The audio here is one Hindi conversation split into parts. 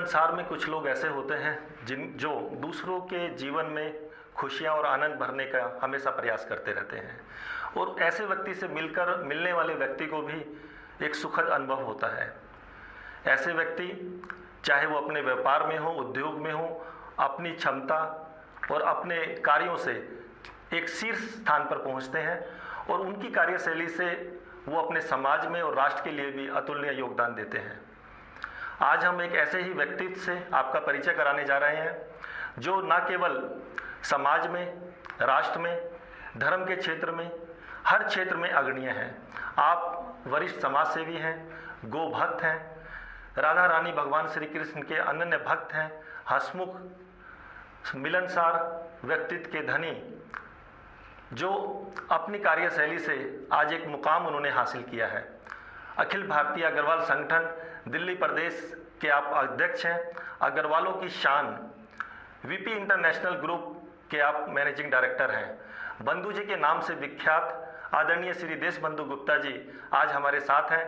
संसार में कुछ लोग ऐसे होते हैं जो दूसरों के जीवन में खुशियाँ और आनंद भरने का हमेशा प्रयास करते रहते हैं, और ऐसे व्यक्ति से मिलने वाले व्यक्ति को भी एक सुखद अनुभव होता है। ऐसे व्यक्ति चाहे वो अपने व्यापार में हो, उद्योग में हो, अपनी क्षमता और अपने कार्यों से एक शीर्ष स्थान पर पहुंचते हैं, और उनकी कार्यशैली से वो अपने समाज में और राष्ट्र के लिए भी अतुलनीय योगदान देते हैं। आज हम एक ऐसे ही व्यक्तित्व से आपका परिचय कराने जा रहे हैं जो न केवल समाज में, राष्ट्र में, धर्म के क्षेत्र में, हर क्षेत्र में अग्रणीय हैं। आप वरिष्ठ समाज सेवी हैं, गो भक्त हैं, राधा रानी भगवान श्री कृष्ण के अनन्य भक्त हैं, हंसमुख, मिलनसार व्यक्तित्व के धनी, जो अपनी कार्यशैली से आज एक मुकाम उन्होंने हासिल किया है। अखिल भारतीय अग्रवाल संगठन दिल्ली प्रदेश के आप अध्यक्ष हैं। अग्रवालों की शान वीपी इंटरनेशनल ग्रुप के आप मैनेजिंग डायरेक्टर हैं। बंधु जी के नाम से विख्यात आदरणीय श्री देश बंधु गुप्ता जी आज हमारे साथ हैं।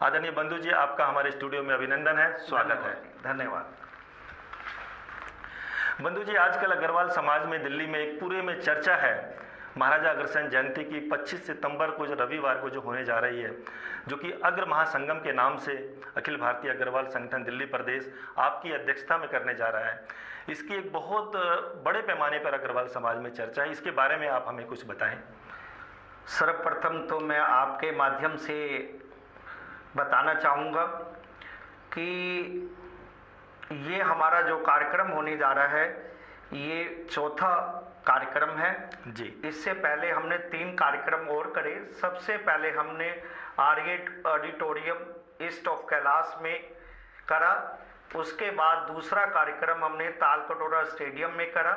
आदरणीय बंधु जी, आपका हमारे स्टूडियो में अभिनंदन है, स्वागत है। धन्यवाद। बंधु जी, आजकल अग्रवाल समाज में दिल्ली में एक पूरे में चर्चा है महाराजा अग्रसेन जयंती की 25 सितंबर को, जो रविवार को जो होने जा रही है, जो कि अग्र महासंगम के नाम से अखिल भारतीय अग्रवाल संगठन दिल्ली प्रदेश आपकी अध्यक्षता में करने जा रहा है। इसकी एक बहुत बड़े पैमाने पर अग्रवाल समाज में चर्चा है, इसके बारे में आप हमें कुछ बताएं। सर्वप्रथम तो मैं आपके माध्यम से बताना चाहूँगा कि ये हमारा जो कार्यक्रम होने जा रहा है, ये चौथा कार्यक्रम है जी। इससे पहले हमने 3 कार्यक्रम और करे। सबसे पहले हमने आर्यट ऑडिटोरियम ईस्ट ऑफ कैलाश में करा। उसके बाद दूसरा कार्यक्रम हमने तालकटोरा स्टेडियम में करा।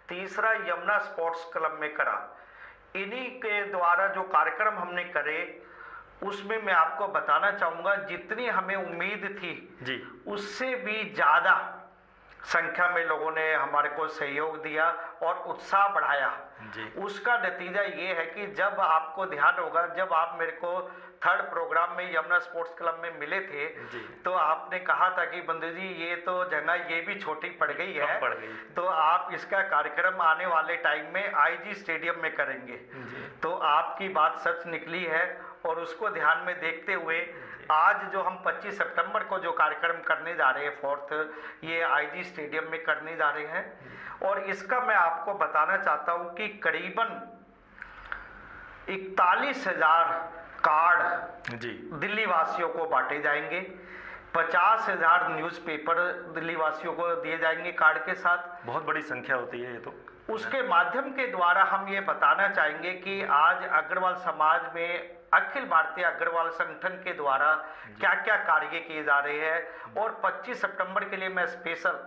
तीसरा यमुना स्पोर्ट्स क्लब में करा। इन्हीं के द्वारा जो कार्यक्रम हमने करे, उसमें मैं आपको बताना चाहूँगा जितनी हमें उम्मीद थी जी, उससे भी ज़्यादा संख्या में लोगों ने हमारे को सहयोग दिया और उत्साह बढ़ाया जी। उसका नतीजा ये है कि जब आपको ध्यान होगा, जब आप मेरे को 3rd प्रोग्राम में यमुना स्पोर्ट्स क्लब में मिले थे जी, तो आपने कहा था कि बंधु जी ये तो जगह ये भी छोटी पड़ गई है, तो आप इसका कार्यक्रम आने वाले टाइम में आईजी स्टेडियम में करेंगे। तो आपकी बात सच निकली है, और उसको ध्यान में देखते हुए आज जो हम 25 सितंबर को जो कार्यक्रम करने जा रहे हैं 4th, ये आईजी स्टेडियम में करने जा रहे हैं। और इसका मैं आपको बताना चाहता हूँ कि करीबन 41,000 कार्ड जी दिल्ली वासियों को बांटे जाएंगे। 50,000 न्यूज़पेपर दिल्ली वासियों को दिए जाएंगे कार्ड के साथ। बहुत बड़ी संख्या होती है ये तो। उसके माध्यम के द्वारा हम ये बताना चाहेंगे कि आज अग्रवाल समाज में अखिल भारतीय अग्रवाल संगठन के द्वारा क्या क्या कार्य किए जा रहे हैं। और 25 सितंबर के लिए मैं स्पेशल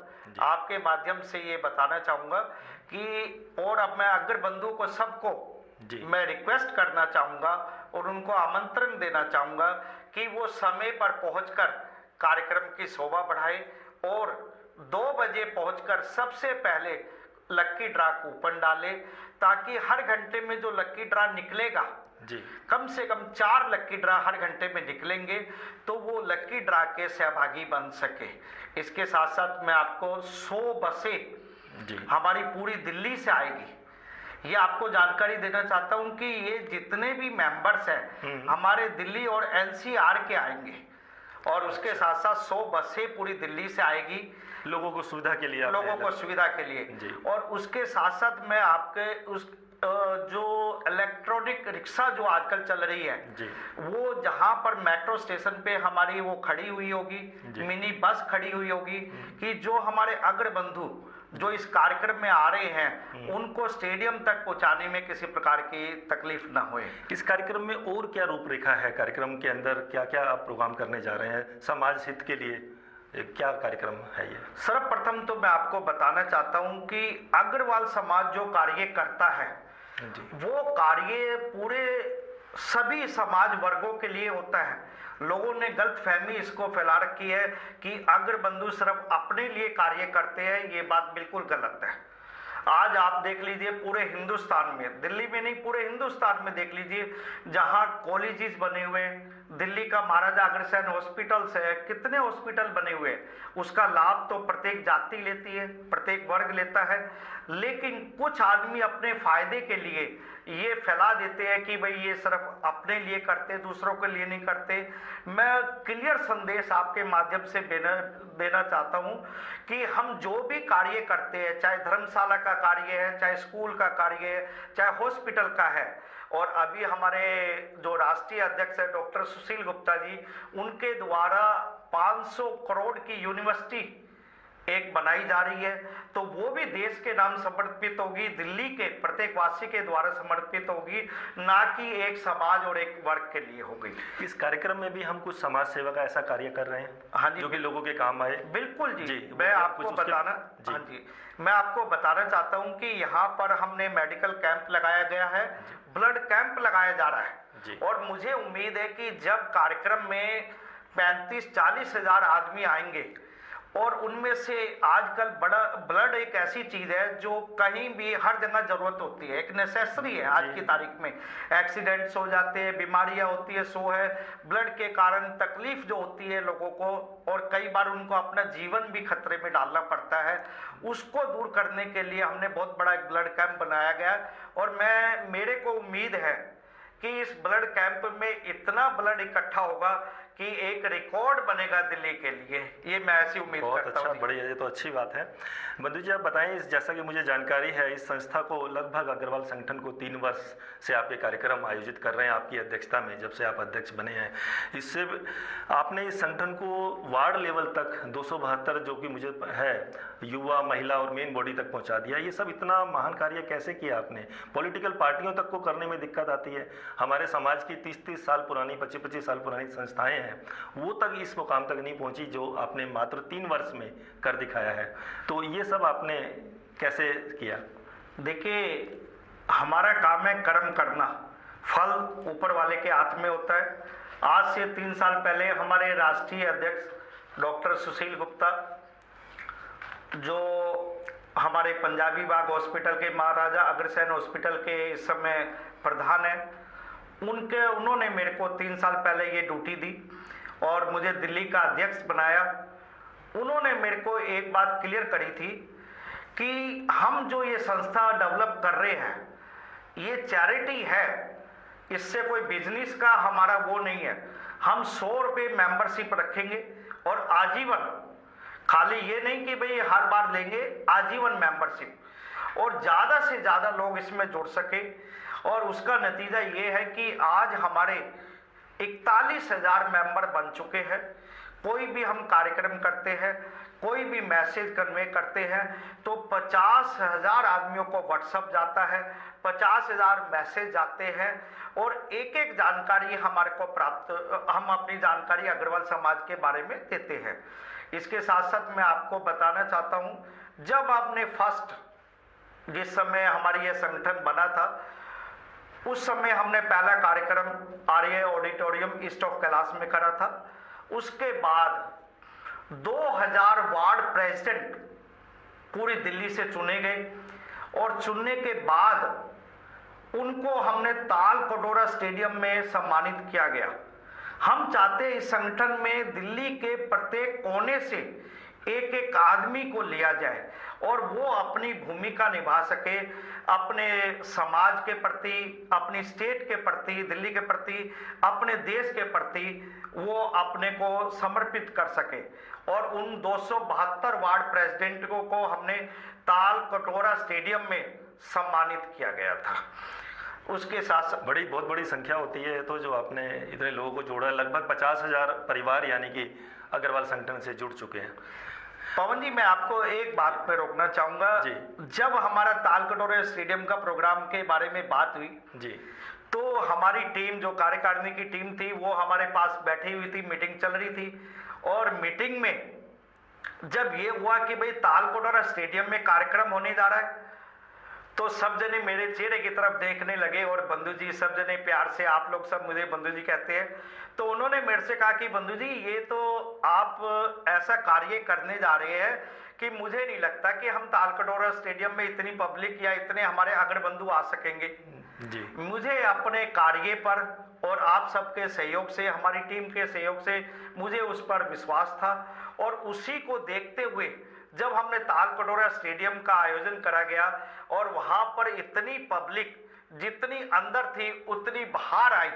आपके माध्यम से ये बताना चाहूँगा कि, और अब मैं अग्र बंधु को सबको मैं रिक्वेस्ट करना चाहूँगा और उनको आमंत्रण देना चाहूँगा कि वो समय पर पहुँचकर कार्यक्रम की शोभा बढ़ाए, और 2 बजे पहुँचकर सबसे पहले लक्की ड्रा कूपन डाले, ताकि हर घंटे में जो लक्की ड्रा निकलेगा जी, कम से कम 4 लक्की ड्रा हर घंटे में निकलेंगे, तो वो लक्की ड्रा के सहभागी बन सके। इसके साथ साथ मैं आपको 100 बसें हमारी पूरी दिल्ली से आएगी, ये आपको जानकारी देना चाहता हूँ कि ये जितने भी मेंबर्स हैं हमारे दिल्ली और एनसीआर के आएंगे, और उसके साथ साथ 100 बसें पूरी दिल्ली से आएगी लोगों को सुविधा के लिए, और उसके साथ साथ मैं आपके उस जो इलेक्ट्रॉनिक रिक्शा जो आजकल चल रही है जी, वो जहां पर मेट्रो स्टेशन पे हमारी वो खड़ी हुई होगी, मिनी बस खड़ी हुई होगी, कि जो हमारे अग्र बंधु जो इस कार्यक्रम में आ रहे हैं उनको स्टेडियम तक पहुंचाने में किसी प्रकार की तकलीफ ना होए। इस कार्यक्रम में और क्या रूपरेखा है? कार्यक्रम के अंदर क्या क्या आप प्रोग्राम करने जा रहे हैं समाज हित के लिए? क्या कार्यक्रम है ये? सर्वप्रथम तो मैं आपको बताना चाहता हूं कि अग्रवाल समाज जो कार्य करता है वो कार्य पूरे सभी समाज वर्गों के लिए होता है। लोगों ने गलतफहमी इसको फैला रखी है कि अग्र बंधु सिर्फ अपने लिए कार्य करते हैं, ये बात बिल्कुल गलत है। आज आप देख लीजिए पूरे हिंदुस्तान में, दिल्ली में नहीं पूरे हिंदुस्तान में देख लीजिए, जहां कॉलेजेस बने हुए हैं, दिल्ली का महाराजा अग्रसेन हॉस्पिटल्स है, कितने हॉस्पिटल बने हुए हैं, उसका लाभ तो प्रत्येक जाति लेती है, प्रत्येक वर्ग लेता है। लेकिन कुछ आदमी अपने फायदे के लिए ये फैला देते हैं कि भाई ये सिर्फ अपने लिए करते, दूसरों के लिए नहीं करते। मैं क्लियर संदेश आपके माध्यम से देना चाहता हूं कि हम जो भी कार्य करते हैं, चाहे धर्मशाला का कार्य है, चाहे स्कूल का कार्य है, चाहे हॉस्पिटल का है, और अभी हमारे जो राष्ट्रीय अध्यक्ष है डॉक्टर सुशील गुप्ता जी, उनके द्वारा 500 करोड़ की यूनिवर्सिटी एक बनाई जा रही है, तो वो भी देश के नाम समर्पित होगी, दिल्ली के प्रत्येक वासी के द्वारा समर्पित होगी, ना कि एक समाज और एक वर्ग के लिए होगी। इस कार्यक्रम में भी हम कुछ समाज सेवा का ऐसा कार्य कर रहे हैं, हाँ जी, जो कि लोगों के काम आए। बिल्कुल जी, जी, मैं आपको कुछ बताना, हाँ जी, मैं आपको बताना चाहता हूं कि यहाँ पर हमने मेडिकल कैंप लगाया गया है, ब्लड कैंप लगाया जा रहा है, और मुझे उम्मीद है कि जब कार्यक्रम में 35-40 हजार आदमी आएंगे, और उनमें से आजकल बड़ा ब्लड एक ऐसी चीज है जो कहीं भी हर जगह जरूरत होती है, एक नेसेसरी है। आज की तारीख में एक्सीडेंट्स हो जाते हैं, बीमारियां होती है, सो है, ब्लड के कारण तकलीफ जो होती है लोगों को, और कई बार उनको अपना जीवन भी खतरे में डालना पड़ता है, उसको दूर करने के लिए हमने बहुत बड़ा एक ब्लड कैंप बनाया गया। और मेरे को उम्मीद है कि इस ब्लड कैंप में इतना ब्लड इकट्ठा होगा कि एक रिकॉर्ड बनेगा दिल्ली के लिए, ये मैं ऐसी उम्मीद करता हूं। अच्छा, बढ़िया, ये तो अच्छी बात है। बंधु जी, आप बताएं, जैसा कि मुझे जानकारी है, इस संस्था को लगभग अग्रवाल संगठन को 3 वर्ष से आप ये कार्यक्रम आयोजित कर रहे हैं आपकी अध्यक्षता में, जब से आप अध्यक्ष बने हैं। इससे आपने इस संगठन को वार्ड लेवल तक 272 जो कि मुझे है युवा, महिला और मेन बॉडी तक पहुंचा दिया। ये सब इतना महान कार्य कैसे किया आपने? पॉलिटिकल पार्टियों तक को करने में दिक्कत आती है, हमारे समाज की 30-30 साल पुरानी, 25-25 साल पुरानी संस्थाएं हैं, वो तक इस मुकाम तक नहीं पहुंची जो आपने मात्र 3 वर्ष में कर दिखाया है। तो ये सब आपने कैसे किया? देखिए, हमारा काम है कर्म करना, फल ऊपर वाले के हाथ में होता है। आज से 3 साल पहले हमारे राष्ट्रीय अध्यक्ष डॉक्टर सुशील गुप्ता, जो हमारे पंजाबी बाग हॉस्पिटल के, महाराजा अग्रसेन हॉस्पिटल के इस समय प्रधान हैं, उन्होंने मेरे को 3 साल पहले ये ड्यूटी दी और मुझे दिल्ली का अध्यक्ष बनाया। उन्होंने मेरे को एक बात क्लियर करी थी कि हम जो ये संस्था डेवलप कर रहे हैं, ये चैरिटी है, इससे कोई बिजनेस का हमारा वो नहीं है। हम 100 रुपये मेंबरशिप रखेंगे और आजीवन, खाली ये नहीं कि भाई हर बार लेंगे, आजीवन मेंबरशिप, और ज़्यादा से ज़्यादा लोग इसमें जुड़ सके। और उसका नतीजा ये है कि आज हमारे 41,000 मेंबर बन चुके हैं। कोई भी हम कार्यक्रम करते हैं, कोई भी मैसेज कन्वे करते हैं, तो 50,000 आदमियों को व्हाट्सएप जाता है, 50,000 मैसेज जाते हैं, और एक एक जानकारी हमारे को प्राप्त, हम अपनी जानकारी अग्रवाल समाज के बारे में देते हैं। इसके साथ साथ मैं आपको बताना चाहता हूं, जब आपने फर्स्ट, जिस समय हमारी यह संगठन बना था, उस समय हमने पहला कार्यक्रम आर्य ऑडिटोरियम ईस्ट ऑफ कैलाश में करा था। उसके बाद 2000 वार्ड प्रेसिडेंट पूरी दिल्ली से चुने गए, और चुनने के बाद उनको हमने ताल कटोरा स्टेडियम में सम्मानित किया गया। हम चाहते हैं इस संगठन में दिल्ली के प्रत्येक कोने से एक एक आदमी को लिया जाए और वो अपनी भूमिका निभा सके, अपने समाज के प्रति, अपनी स्टेट के प्रति, दिल्ली के प्रति, अपने देश के प्रति वो अपने को समर्पित कर सके। और उन 272 वार्ड प्रेसिडेंटों को हमने ताल कटोरा स्टेडियम में सम्मानित किया गया था। उसके साथ बहुत बड़ी संख्या होती है, तो जो आपने इतने लोगों को जोड़ा, लगभग 50,000 परिवार यानी कि अग्रवाल संगठन से जुड़ चुके हैं। पवन जी, मैं आपको एक बात पे रोकना चाहूंगा। जब हमारा ताल कटोरा स्टेडियम का प्रोग्राम के बारे में बात हुई जी, तो हमारी टीम, जो कार्यकारिणी की टीम थी, वो हमारे पास बैठी हुई थी, मीटिंग चल रही थी। और मीटिंग में जब ये हुआ कि भाई ताल कटोरा स्टेडियम में कार्यक्रम होने जा रहा है, तो सब जने मेरे चेहरे की तरफ देखने लगे, और बंधु जी, सब जने प्यार से, आप लोग सब मुझे बंधु जी कहते हैं, तो उन्होंने मेरे से कहा कि बंधु जी, ये तो आप ऐसा कार्य करने जा रहे हैं कि मुझे नहीं लगता कि हम ताल कटोरा स्टेडियम में इतनी पब्लिक या इतने हमारे अग्रबंधु आ सकेंगे जी। मुझे अपने कार्य पर और आप सबके सहयोग से, हमारी टीम के सहयोग से मुझे उस पर विश्वास था। और उसी को देखते हुए जब हमने तालकटोरा स्टेडियम का आयोजन करा गया और वहां पर इतनी पब्लिक जितनी अंदर थी उतनी बाहर आई,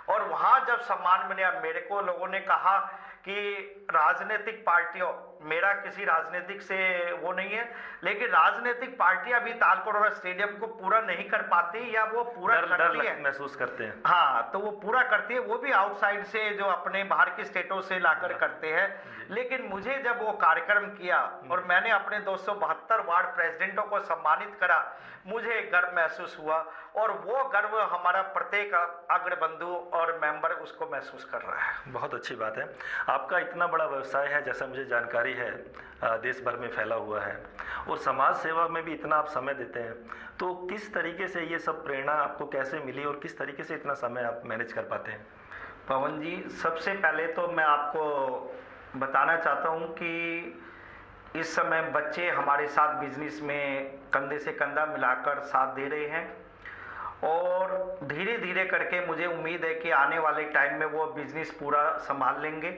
और वहां जब सम्मान मिला, मेरे को लोगों ने कहा कि राजनीतिक पार्टियों, मेरा किसी राजनीतिक से वो नहीं है, लेकिन राजनीतिक पार्टियां भी तालकटोरा स्टेडियम को पूरा नहीं कर पाती या वो पूरा करती है, महसूस करते हैं। हाँ, तो वो पूरा करती है, वो भी आउटसाइड से जो अपने बाहर की स्टेटों से लाकर करते हैं। लेकिन मुझे जब वो कार्यक्रम किया और मैंने अपने 272 वार्ड प्रेसिडेंटों को सम्मानित करा, मुझे गर्व महसूस हुआ, और वो गर्व हमारा प्रत्येक अग्रबंधु और मेंबर उसको महसूस कर रहा है। बहुत अच्छी बात है। आपका इतना बड़ा व्यवसाय है, जैसा मुझे जानकारी है, देश भर में फैला हुआ है, और समाज सेवा में भी इतना आप समय देते हैं, तो किस तरीके से ये सब प्रेरणा आपको कैसे मिली और किस तरीके से इतना समय आप मैनेज कर पाते हैं? पवन जी, सबसे पहले तो मैं आपको बताना चाहता हूँ कि इस समय बच्चे हमारे साथ बिजनेस में कंधे से कंधा मिलाकर साथ दे रहे हैं, और धीरे धीरे करके मुझे उम्मीद है कि आने वाले टाइम में वो बिजनेस पूरा संभाल लेंगे।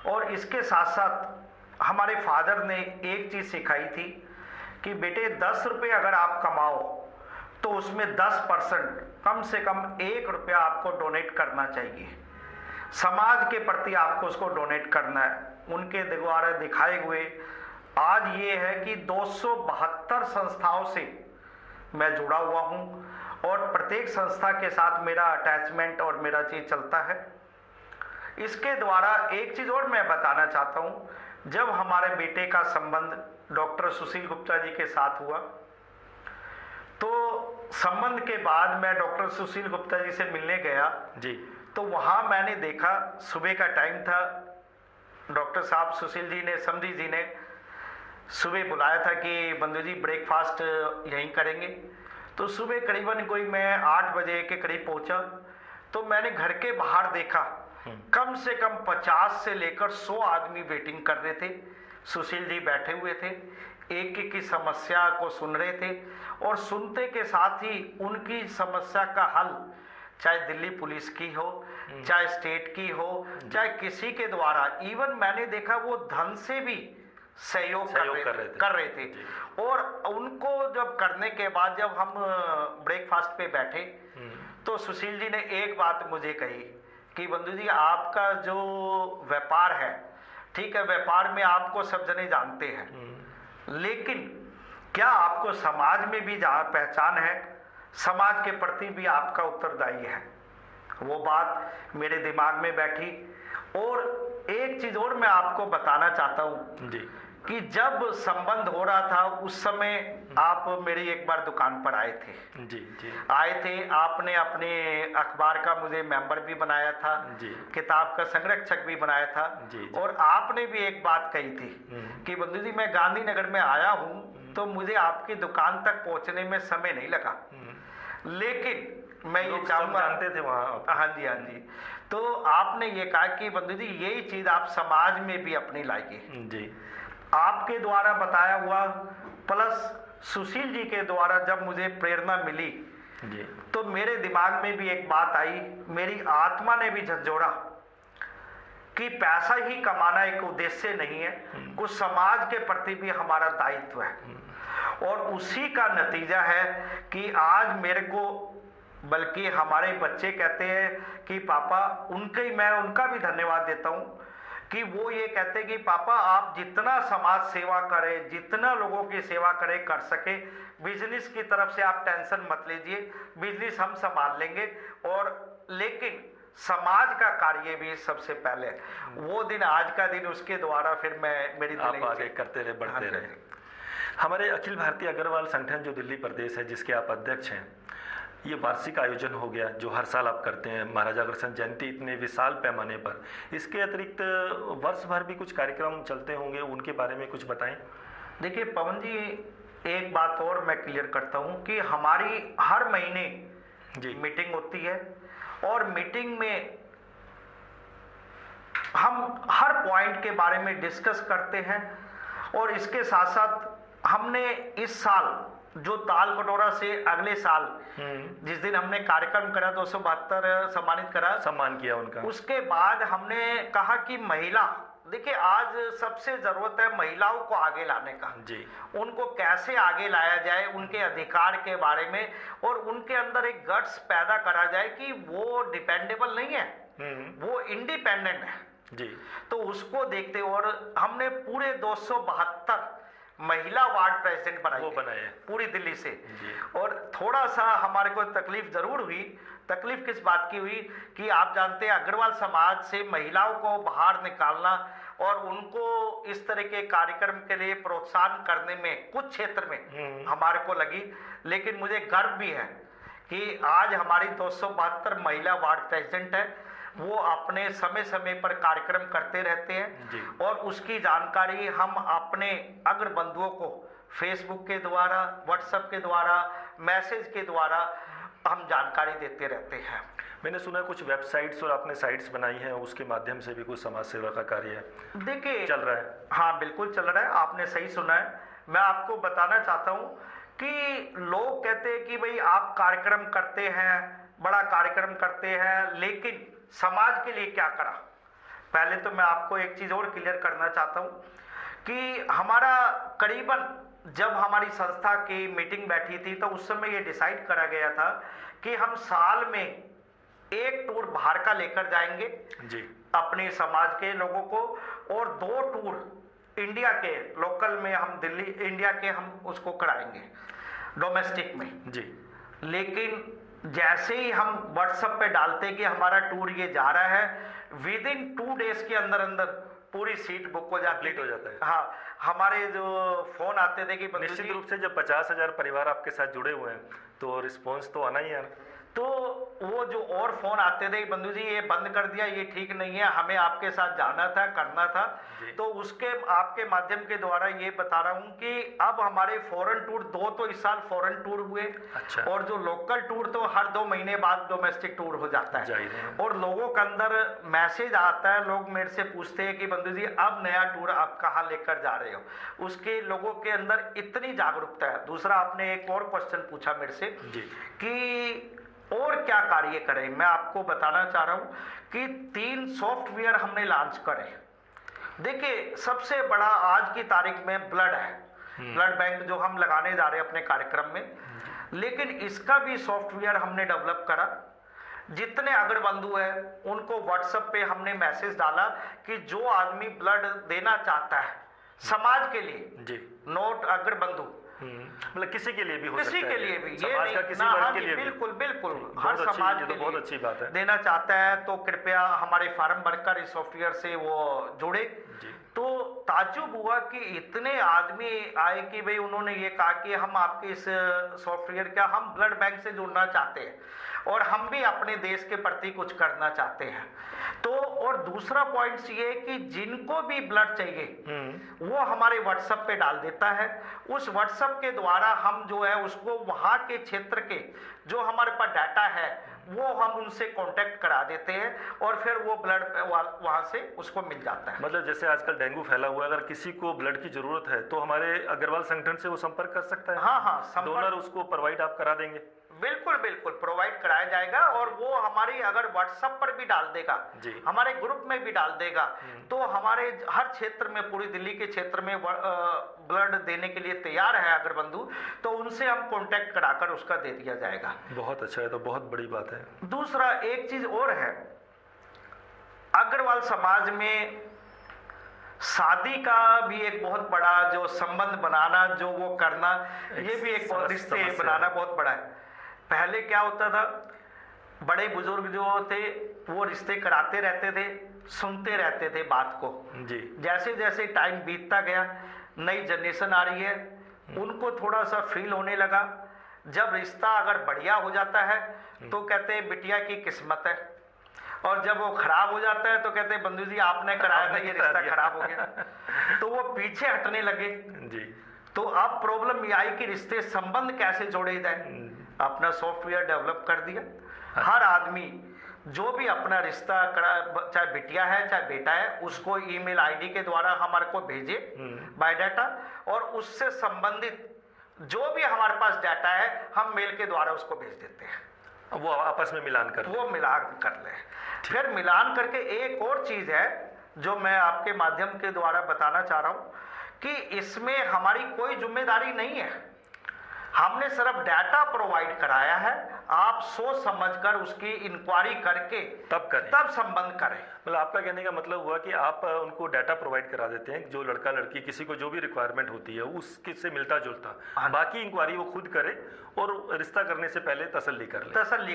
और इसके साथ साथ हमारे फादर ने एक चीज़ सिखाई थी कि बेटे 10 रुपये अगर आप कमाओ तो उसमें 10% कम से कम 1 रुपया आपको डोनेट करना चाहिए, समाज के प्रति आपको उसको डोनेट करना है। उनके द्वारा दिखाए हुए आज ये है कि 272 संस्थाओं से मैं जुड़ा हुआ हूँ, और प्रत्येक संस्था के साथ मेरा अटैचमेंट और मेरा चीज चलता है। इसके द्वारा एक चीज और मैं बताना चाहता हूँ, जब हमारे बेटे का संबंध डॉक्टर सुशील गुप्ता जी के साथ हुआ, तो संबंध के बाद मैं डॉक्टर सुशील गुप्ता जी से मिलने गया जी, तो वहां मैंने देखा, सुबह का टाइम था, डॉक्टर साहब सुशील जी ने, समधी जी ने सुबह बुलाया था कि बंधु जी ब्रेकफास्ट यहीं करेंगे। तो सुबह करीबन कोई मैं 8 बजे के करीब पहुंचा, तो मैंने घर के बाहर देखा कम से कम 50 से लेकर 100 आदमी वेटिंग कर रहे थे। सुशील जी बैठे हुए थे, एक एक की समस्या को सुन रहे थे, और सुनते के साथ ही उनकी समस्या का हल, चाहे दिल्ली पुलिस की हो, चाहे स्टेट की हो, चाहे किसी के द्वारा, इवन मैंने देखा वो धन से भी सहयोग कर रहे थे। और उनको जब करने के बाद जब हम ब्रेकफास्ट पे बैठे, तो सुशील जी ने एक बात मुझे कही कि बंधु जी, आपका जो व्यापार है, ठीक है, व्यापार में आपको सब जने जानते हैं, लेकिन क्या आपको समाज में भी पहचान है, समाज के प्रति भी आपका उत्तरदायी है? वो बात मेरे दिमाग में बैठी। और एक चीज और मैं आपको बताना चाहता हूँ कि जब संबंध हो रहा था उस समय आप मेरी एक बार दुकान पर आए थे। जी आए थे, आपने अपने अखबार का मुझे मेंबर भी बनाया था, किताब का संरक्षक भी बनाया था, और आपने भी एक बात कही थी कि बंधु जी, मैं गांधीनगर में आया हूँ तो मुझे आपकी दुकान तक पहुंचने में समय नहीं लगा, लेकिन मैं ये चाहूंगा, जानते थे वहाँ। हाँ जी, तो आपने ये कहा कि बंधु जी, यही चीज आप समाज में भी अपनी लाइए। जी, आपके द्वारा बताया हुआ प्लस सुशील जी के द्वारा जब मुझे प्रेरणा मिली जी, तो मेरे दिमाग में भी एक बात आई, मेरी आत्मा ने भी झंझोड़ा कि पैसा ही कमाना एक उद्देश्य नहीं है, कुछ समाज के प्रति भी हमारा दायित्व है। और उसी का नतीजा है कि आज मेरे को, बल्कि हमारे बच्चे कहते हैं कि पापा, मैं उनका भी धन्यवाद देता हूँ कि वो ये कहते हैं कि पापा, आप जितना समाज सेवा करें, जितना लोगों की सेवा करें, कर सके, बिजनेस की तरफ से आप टेंशन मत लीजिए, बिजनेस हम संभाल लेंगे, और लेकिन समाज का कार्य भी सबसे पहले। वो दिन, आज का दिन, उसके द्वारा फिर मेरी आप आगे करते रहे, बढ़ते रहे। हमारे अखिल भारतीय अग्रवाल संगठन जो दिल्ली प्रदेश है, जिसके आप अध्यक्ष हैं, ये वार्षिक आयोजन हो गया जो हर साल आप करते हैं, महाराजा अग्रसेन जयंती, इतने विशाल पैमाने पर। इसके अतिरिक्त वर्ष भर भी कुछ कार्यक्रम चलते होंगे, उनके बारे में कुछ बताएं। देखिए पवन जी, एक बात और मैं क्लियर करता हूँ कि हमारी हर महीने जी मीटिंग होती है, और मीटिंग में हम हर पॉइंट के बारे में डिस्कस करते हैं। और इसके साथ साथ हमने इस साल जो ताल कटोरा से अगले साल जिस दिन हमने कार्यक्रम करा 272 सम्मानित करा, सम्मान किया उनका, उसके बाद हमने कहा कि महिला, देखिए आज सबसे जरूरत है महिलाओं को आगे लाने का जी, उनको कैसे आगे लाया जाए, उनके अधिकार के बारे में, और उनके अंदर एक गट्स पैदा करा जाए कि वो डिपेंडेबल नहीं है, वो इंडिपेंडेंट है जी। तो उसको देखते, और हमने पूरे 272 महिला वार्ड प्रेसिडेंट बनाए पूरी दिल्ली से जी। और थोड़ा सा हमारे को तकलीफ जरूर हुई। तकलीफ किस बात की हुई कि आप जानते हैं अग्रवाल समाज से महिलाओं को बाहर निकालना और उनको इस तरह के कार्यक्रम के लिए प्रोत्साहन करने में कुछ क्षेत्र में हमारे को लगी, लेकिन मुझे गर्व भी है कि आज हमारी 272 महिला वार्ड प्रेसिडेंट है, वो अपने समय समय पर कार्यक्रम करते रहते हैं और उसकी जानकारी हम अपने अग्र बंधुओं को फेसबुक के द्वारा, व्हाट्सएप के द्वारा, मैसेज के द्वारा हम जानकारी देते रहते हैं। मैंने सुना कुछ वेबसाइट्स और आपने साइट्स बनाई हैं, उसके माध्यम से भी कुछ समाज सेवा का कार्य देखिए चल रहा है। हाँ बिल्कुल चल रहा है, आपने सही सुना है। मैं आपको बताना चाहता हूँ कि लोग कहते हैं कि भाई आप कार्यक्रम करते हैं, बड़ा कार्यक्रम करते हैं, लेकिन समाज के लिए क्या करा। पहले तो मैं आपको एक चीज और क्लियर करना चाहता हूं कि हमारा करीबन जब हमारी संस्था की मीटिंग बैठी थी तो उस समय ये डिसाइड करा गया था कि हम साल में एक टूर बाहर का लेकर जाएंगे जी, अपने समाज के लोगों को, और 2 टूर इंडिया के लोकल में, हम दिल्ली इंडिया के हम उसको कराएंगे डोमेस्टिक में जी। लेकिन जैसे ही हम व्हाट्सएप पे डालते कि हमारा टूर ये जा रहा है, विद इन 2 डेज के अंदर अंदर पूरी सीट बुक हो जाती है। हाँ, हमारे जो फोन आते थे कि निश्चित रूप से जब 50,000 परिवार आपके साथ जुड़े हुए हैं तो रिस्पॉन्स तो आना ही है। तो वो जो और फोन आते थे बंधु जी ये बंद कर दिया, ये ठीक नहीं है, हमें आपके साथ जाना था, करना था। तो उसके आपके माध्यम के द्वारा ये बता रहा हूँ कि अब हमारे फॉरेन टूर 2 तो इस साल फॉरेन टूर हुए। अच्छा। और जो लोकल टूर तो हर 2 महीने बाद डोमेस्टिक टूर हो जाता है। और लोगों के अंदर मैसेज आता है, लोग मेरे से पूछते हैं कि बंधु जी अब नया टूर आप कहाँ लेकर जा रहे हो। उसके लोगों के अंदर इतनी जागरूकता है। दूसरा आपने एक और क्वेश्चन पूछा मेरे से कि और क्या कार्य करें। मैं आपको बताना चाह रहा हूं कि 3 सॉफ्टवेयर हमने लॉन्च करे। देखिए सबसे बड़ा आज की तारीख में ब्लड है, ब्लड बैंक जो हम लगाने जा रहे हैं अपने कार्यक्रम में, लेकिन इसका भी सॉफ्टवेयर हमने डेवलप करा। जितने अग्रबंधु है उनको व्हाट्सएप पे हमने मैसेज डाला कि जो आदमी ब्लड देना चाहता है समाज के लिए जी, नोट अग्रबंधु, मतलब किसी के लिए भी हो सकता है, किसी के लिए भी, समाज का किसी वर्ग के लिए भी। बिल्कुल बिल्कुल, हर समाज के लिए बहुत अच्छी बात है। देना चाहता है तो कृपया हमारे फार्म भरकर इस सॉफ्टवेयर से वो जुड़े। तो ताज्जुब हुआ कि इतने आदमी आए कि भाई उन्होंने ये कहा कि हम आपके इस सॉफ्टवेयर का, हम ब्लड बैंक से जुड़ना चाहते हैं और हम भी अपने देश के प्रति कुछ करना चाहते हैं। तो और दूसरा पॉइंट ये है कि जिनको भी ब्लड चाहिए वो हमारे व्हाट्सएप पे डाल देता है। उस व्हाट्सएप के द्वारा हम जो है उसको वहां के क्षेत्र के जो हमारे पास डाटा है वो हम उनसे कांटेक्ट करा देते हैं और फिर वो ब्लड वहां से उसको मिल जाता है। मतलब जैसे आजकल डेंगू फैला हुआ है, अगर किसी को ब्लड की जरूरत है तो हमारे अग्रवाल संगठन से वो संपर्क कर सकता है। हाँ, डोनर उसको प्रोवाइड आप करा देंगे। बिल्कुल बिल्कुल प्रोवाइड कराया जाएगा और वो हमारी अगर व्हाट्सएप पर भी डाल देगा, हमारे ग्रुप में भी डाल देगा, तो हमारे हर क्षेत्र में, पूरी दिल्ली के क्षेत्र में ब्लड देने के लिए तैयार है अगर बंधु, तो उनसे हम कांटेक्ट कराकर उसका दे दिया जाएगा। बहुत अच्छा है, तो बहुत बड़ी बात है। दूसरा एक चीज और है, अग्रवाल समाज में शादी का भी एक बहुत बड़ा जो संबंध बनाना, जो वो करना, ये भी एक रिश्ते बनाना बहुत बड़ा है। पहले क्या होता था, बड़े बुजुर्ग जो थे वो रिश्ते कराते रहते थे, सुनते रहते थे बात को जी। जैसे जैसे टाइम बीतता गया, नई जनरेशन आ रही है, उनको थोड़ा सा फील होने लगा। जब रिश्ता अगर बढ़िया हो जाता है तो कहते हैं बिटिया की किस्मत है, और जब वो खराब हो जाता है तो कहते हैं बंधु जी आपने कराया था, ये रिश्ता खराब हो गया। तो वो पीछे हटने लगे जी। तो अब प्रॉब्लम ये आई कि रिश्ते संबंध कैसे जोड़े जाए। अपना सॉफ्टवेयर डेवलप कर दिया। हर आदमी जो भी अपना रिश्ता करा, चाहे बिटिया है चाहे बेटा है, उसको ईमेल आईडी के द्वारा हमारे को भेजे बायोडाटा, और उससे संबंधित जो भी हमारे पास डाटा है हम मेल के द्वारा उसको भेज देते हैं, वो आपस में मिलान कर वो मिलान कर ले। फिर मिलान करके एक और चीज है जो मैं आपके माध्यम के द्वारा बताना चाह रहा हूं कि इसमें हमारी कोई जिम्मेदारी नहीं है, हमने सिर्फ डाटा प्रोवाइड कराया है, आप सोच समझकर उसकी इंक्वायरी करके तब करें, तब संबंध करें। मतलब आपका कहने का मतलब हुआ कि आप उनको डाटा प्रोवाइड करा देते हैं, जो लड़का लड़की किसी को जो भी रिक्वायरमेंट होती है उसके से मिलता जुलता, बाकी इंक्वायरी वो खुद करे और रिश्ता करने से पहले तसल्ली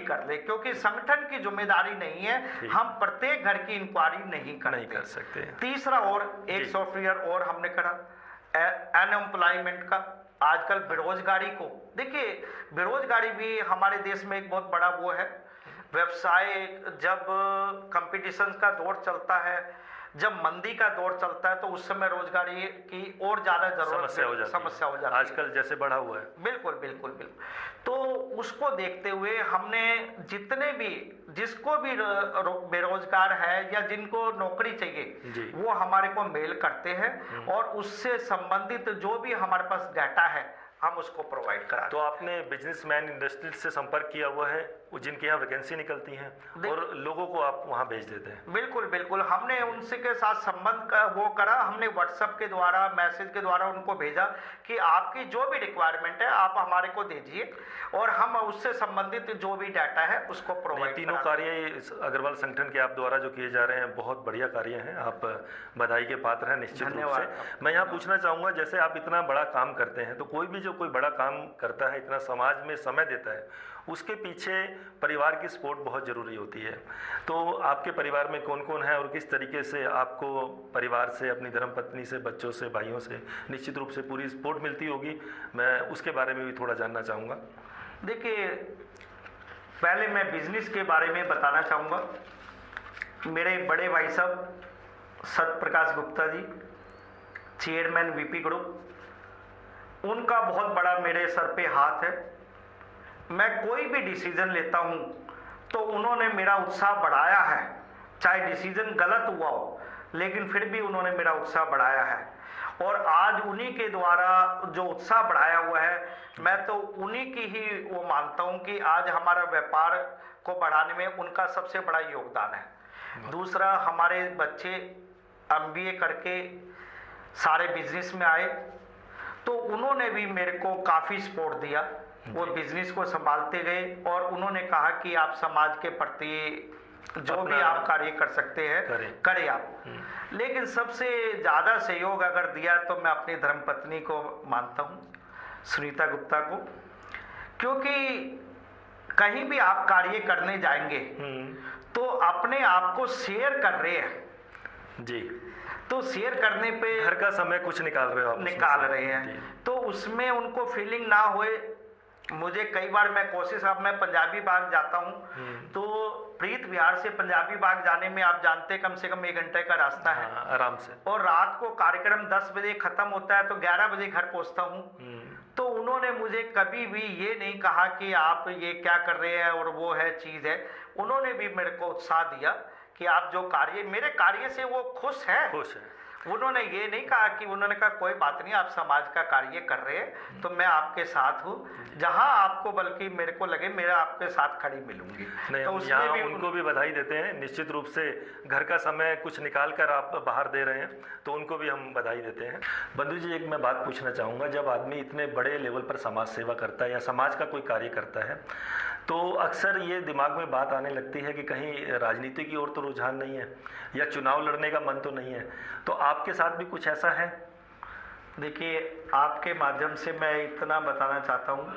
कर ले, क्योंकि संगठन की जिम्मेदारी नहीं है, हम प्रत्येक घर की इंक्वायरी नहीं कर सकते। तीसरा और एक सॉफ्टवेयर और हमने करा अनएम्प्लॉयमेंट का, आजकल बेरोजगारी को देखिए, बेरोजगारी भी हमारे देश में एक बहुत बड़ा वो है व्यवसाय। जब कंपटीशन का दौर चलता है, जब मंदी का दौर चलता है, तो उस समय रोजगारी की और ज्यादा समस्या हो जाती है, आजकल जैसे बढ़ा हुआ है। बिल्कुल। तो उसको देखते हुए हमने जितने भी जिसको भी बेरोजगार है या जिनको नौकरी चाहिए वो हमारे को मेल करते हैं और उससे संबंधित जो भी हमारे पास डाटा है हम उसको प्रोवाइड कराते। तो आपने बिजनेसमैन इंडस्ट्री से संपर्क किया हुआ है, जिनके यहाँ वैकेंसी निकलती हैं और लोगों को आप वहाँ भेज देते हैं? बिल्कुल, हमने उनसे के साथ संबंध का वो करा, हमने व्हाट्सएप के द्वारा मैसेज के द्वारा उनको भेजा कि आपकी जो भी रिक्वायरमेंट है आप हमारे को दीजिए और हम उससे संबंधित जो भी डाटा है उसको प्रोवाइड। तीनों कार्य अग्रवाल संगठन के आप द्वारा जो किए जा रहे हैं बहुत बढ़िया कार्य हैं, आप बधाई के पात्र हैं निश्चित रूप से। मैं यहाँ पूछना चाहूँगा, जैसे आप इतना बड़ा काम करते हैं, तो कोई भी जो कोई बड़ा काम करता है, इतना समाज में समय देता है, उसके पीछे परिवार की सपोर्ट बहुत ज़रूरी होती है। तो आपके परिवार में कौन कौन है और किस तरीके से आपको परिवार से, अपनी धर्मपत्नी से, बच्चों से, भाइयों से निश्चित रूप से पूरी सपोर्ट मिलती होगी, मैं उसके बारे में भी थोड़ा जानना चाहूँगा। देखिए, पहले मैं बिजनेस के बारे में बताना चाहूँगा। मेरे बड़े भाई साहब Satya Prakash Gupta ji, chairman VP group, उनका बहुत बड़ा मेरे सर पे हाथ है। मैं कोई भी डिसीजन लेता हूं तो उन्होंने मेरा उत्साह बढ़ाया है, चाहे डिसीजन गलत हुआ हो लेकिन फिर भी उन्होंने मेरा उत्साह बढ़ाया है। और आज उन्हीं के द्वारा जो उत्साह बढ़ाया हुआ है, मैं तो उन्हीं की ही वो मानता हूं कि आज हमारा व्यापार को बढ़ाने में उनका सबसे बड़ा योगदान है। दूसरा, हमारे बच्चे MBA करके सारे बिजनेस में आए तो उन्होंने भी मेरे को काफ़ी सपोर्ट दिया, वो बिजनेस को संभालते गए और उन्होंने कहा कि आप समाज के प्रति जो भी आप कार्य कर सकते हैं करें आप। लेकिन सबसे ज़्यादा सहयोग अगर दिया तो मैं अपनी धर्मपत्नी को मानता हूँ, सुनीता गुप्ता को, क्योंकि कहीं भी आप कार्य करने जाएंगे तो अपने आप को शेयर कर रहे हैं जी, तो शेयर करने पे घर का समय कुछ निकाल रहे हैं तो उसमें उनको फीलिंग ना होए। मुझे कई बार मैं कोशिश, अब मैं पंजाबी बाग जाता हूँ तो प्रीत विहार से पंजाबी बाग जाने में आप जानते हैं कम से कम 1 घंटे का रास्ता है आराम से, और रात को कार्यक्रम 10 बजे खत्म होता है तो 11 बजे घर पहुँचता हूँ। तो उन्होंने मुझे कभी भी ये नहीं कहा कि आप ये क्या कर रहे हैं और वो है चीज़ है, उन्होंने भी मेरे को उत्साह दिया कि आप जो कार्य, मेरे कार्य से वो खुश है। उन्होंने ये नहीं कहा कि, उन्होंने कहा कोई बात नहीं, आप समाज का कार्य कर रहे हैं तो मैं आपके साथ हूँ, जहाँ आपको बल्कि मेरे को लगे मेरा आपके साथ खड़ी मिलूंगी। तो उसमें भी उनको भी बधाई देते हैं, निश्चित रूप से घर का समय कुछ निकाल कर आप बाहर दे रहे हैं तो उनको भी हम बधाई देते हैं। बंधु जी, एक मैं बात पूछना चाहूँगा, जब आदमी इतने बड़े लेवल पर समाज सेवा करता है या समाज का कोई कार्य करता है तो अक्सर ये दिमाग में बात आने लगती है कि कहीं राजनीति की ओर तो रुझान नहीं है या चुनाव लड़ने का मन तो नहीं है, तो आपके साथ भी कुछ ऐसा है? देखिए, आपके माध्यम से मैं इतना बताना चाहता हूँ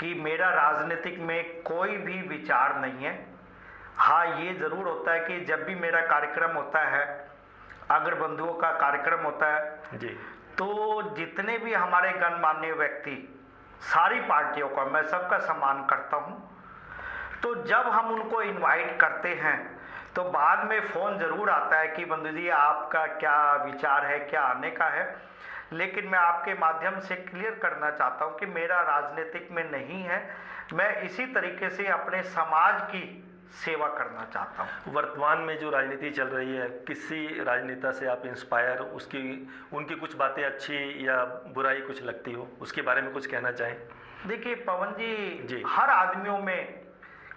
कि मेरा राजनीतिक में कोई भी विचार नहीं है। हाँ, ये ज़रूर होता है कि जब भी मेरा कार्यक्रम होता है, अगर बंधुओं का कार्यक्रम होता है जी, तो जितने भी हमारे गणमान्य व्यक्ति, सारी पार्टियों का मैं सबका सम्मान करता हूं। तो जब हम उनको इनवाइट करते हैं तो बाद में फ़ोन ज़रूर आता है कि बंधु जी आपका क्या विचार है, क्या आने का है। लेकिन मैं आपके माध्यम से क्लियर करना चाहता हूं कि मेरा राजनीतिक में नहीं है। मैं इसी तरीके से अपने समाज की सेवा करना चाहता हूँ। वर्तमान में जो राजनीति चल रही है, किसी राजनेता से आप इंस्पायर उनकी कुछ बातें अच्छी या बुराई कुछ लगती हो, उसके बारे में कुछ कहना चाहें? देखिए पवन जी। जी, हर आदमियों में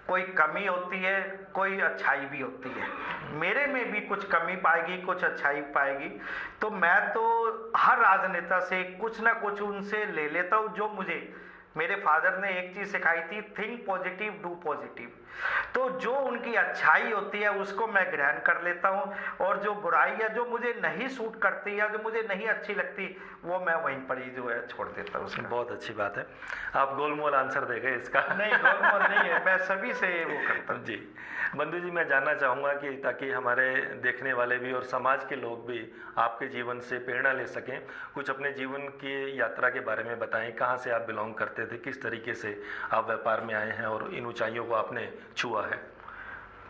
कोई कमी होती है, कोई अच्छाई भी होती है। मेरे में भी कुछ कमी पाएगी, कुछ अच्छाई पाएगी। तो मैं तो हर राजनेता से कुछ ना कुछ उनसे ले लेता हूँ। जो मुझे मेरे फादर ने एक चीज सिखाई थी, थिंक पॉजिटिव डू पॉजिटिव। तो जो उनकी अच्छाई होती है उसको मैं ग्रहण कर लेता हूँ, और जो बुराई है, जो मुझे नहीं सूट करती या जो मुझे नहीं अच्छी लगती, वो मैं वहीं पर ही जो है छोड़ देता हूँ उसका। बहुत अच्छी बात है, आप गोलमोल आंसर दे गए इसका। नहीं, गोलमोल नहीं है, मैं सभी से वो करता हूँ। जी बंधु जी, मैं जानना चाहूँगा कि ताकि हमारे देखने वाले भी और समाज के लोग भी आपके जीवन से प्रेरणा ले सकें, कुछ अपने जीवन की यात्रा के बारे में बताएं। कहाँ से आप बिलोंग करते थे, किस तरीके से आप व्यापार में आए हैं और इन ऊंचाइयों को आपने छुआ है?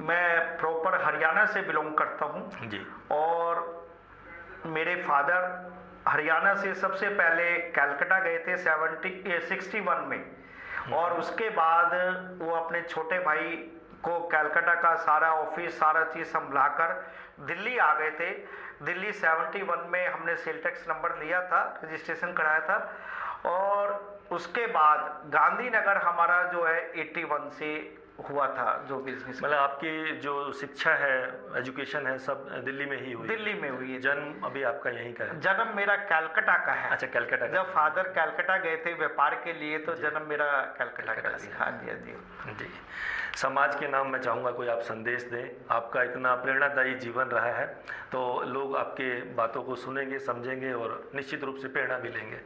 मैं प्रॉपर हरियाणा से बिलोंग करता हूँ जी। और मेरे फादर हरियाणा से सबसे पहले कलकत्ता गए थे 61 में, और उसके बाद वो अपने छोटे भाई को कलकत्ता का सारा ऑफिस, सारा चीज़ संभलाकर दिल्ली आ गए थे। दिल्ली 71 में हमने सेल टैक्स नंबर लिया था, रजिस्ट्रेशन कराया था, और उसके बाद गांधीनगर हमारा जो है 81 से हुआ था जो बिजनेस। मतलब आपकी जो शिक्षा है, एजुकेशन है, सब दिल्ली में ही हुई? दिल्ली में हुई है। जन्म अभी आपका यहीं का है? जन्म मेरा कलकत्ता का है। अच्छा, कलकत्ता का। जब फादर कलकत्ता गए थे व्यापार के लिए, तो जन्म मेरा कलकत्ता का है। हाँ जी, हाँ जी। जी, समाज के नाम मैं चाहूँगा कोई आप संदेश दें। आपका इतना प्रेरणादायी जीवन रहा है, तो लोग आपके बातों को सुनेंगे, समझेंगे और निश्चित रूप से प्रेरणा भी लेंगे।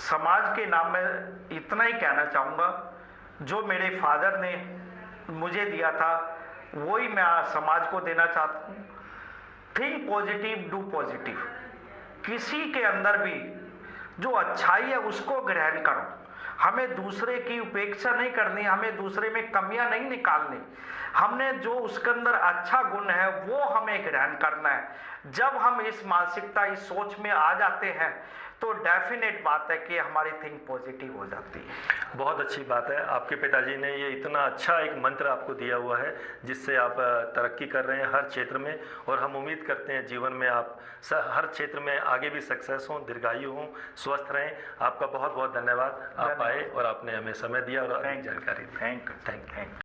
समाज के नाम में इतना ही कहना चाहूँगा, जो मेरे फादर ने मुझे दिया था वही मैं समाज को देना चाहता हूँ। Think positive do positive. किसी के अंदर भी जो अच्छाई है उसको ग्रहण करो। हमें दूसरे की उपेक्षा नहीं करनी, हमें दूसरे में कमियां नहीं निकालनी। हमने जो उसके अंदर अच्छा गुण है वो हमें ग्रहण करना है। जब हम इस मानसिकता, इस सोच में आ जाते हैं तो डेफिनेट बात है कि हमारी थिंक पॉजिटिव हो जाती है। बहुत अच्छी बात है, आपके पिताजी ने ये इतना अच्छा एक मंत्र आपको दिया हुआ है जिससे आप तरक्की कर रहे हैं हर क्षेत्र में, और हम उम्मीद करते हैं जीवन में आप हर क्षेत्र में आगे भी सक्सेस हों, दीर्घायु हों, स्वस्थ रहें। आपका बहुत बहुत धन्यवाद, आप आए और आपने हमें समय दिया और अधिक जानकारी दी। Thank you.